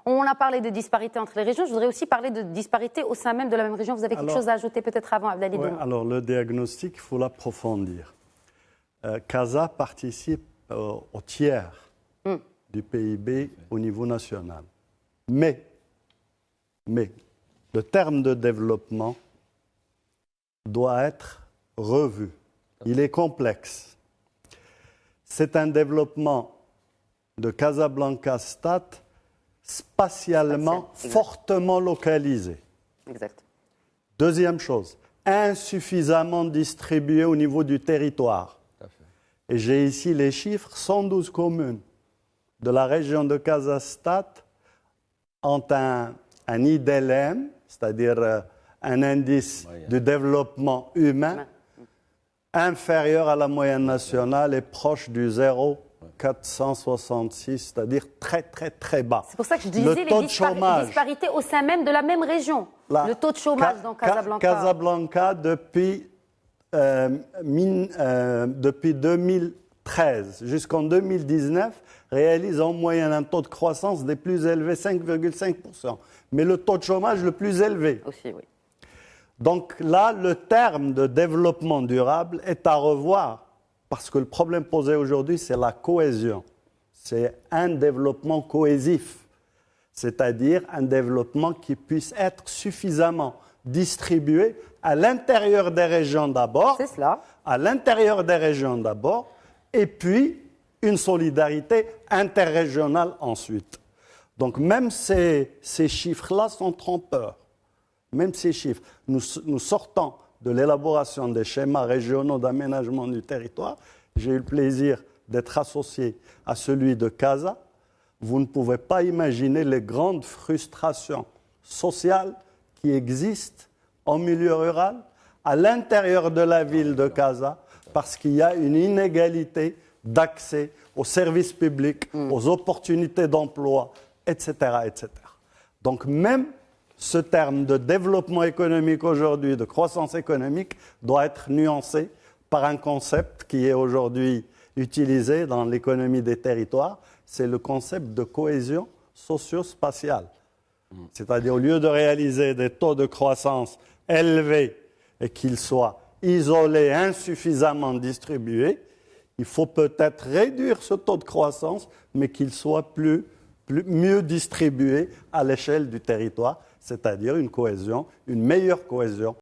On a parlé de disparités entre les régions. Je voudrais aussi parler de disparités au sein même de la même région. Vous avez quelque chose à ajouter peut-être avant, Abdelali Demou? Alors, le diagnostic, il faut l'approfondir. Casa participe au tiers du PIB au niveau national. Mais, le terme de développement doit être revu. Il est complexe. C'est un développement de Casablanca-Stade spatialement fortement localisé. Exact. Deuxième chose, insuffisamment distribué au niveau du territoire. Et j'ai ici les chiffres, 112 communes de la région de Casa-Stade ont un IDLM, c'est-à-dire un indice de développement humain inférieur à la moyenne nationale et proche du 0,466, c'est-à-dire très, très, très bas. C'est pour ça que je disais les disparités au sein même de la même région. Le taux de chômage dans Casablanca. Casablanca, depuis 2013 jusqu'en 2019, réalise en moyenne un taux de croissance des plus élevés, 5,5%. Mais le taux de chômage le plus élevé. Aussi, oui. Donc là, le terme de développement durable est à revoir, parce que le problème posé aujourd'hui, c'est la cohésion. C'est un développement cohésif, c'est-à-dire un développement qui puisse être suffisamment distribué à l'intérieur des régions d'abord. C'est cela. À l'intérieur des régions d'abord, et puis une solidarité interrégionale ensuite. Donc même ces chiffres-là sont trompeurs. Même ces chiffres, nous sortons de l'élaboration des schémas régionaux d'aménagement du territoire. J'ai eu le plaisir d'être associé à celui de Casa. Vous ne pouvez pas imaginer les grandes frustrations sociales qui existent en milieu rural, à l'intérieur de la ville de Casa, parce qu'il y a une inégalité d'accès aux services publics, aux opportunités d'emploi, etc., etc. Donc même ce terme de développement économique aujourd'hui, de croissance économique, doit être nuancé par un concept qui est aujourd'hui utilisé dans l'économie des territoires, c'est le concept de cohésion socio-spatiale. C'est-à-dire, au lieu de réaliser des taux de croissance élevés et qu'ils soient isolés, insuffisamment distribués, il faut peut-être réduire ce taux de croissance, mais qu'il soit mieux distribué à l'échelle du territoire, c'est-à-dire une cohésion, une meilleure cohésion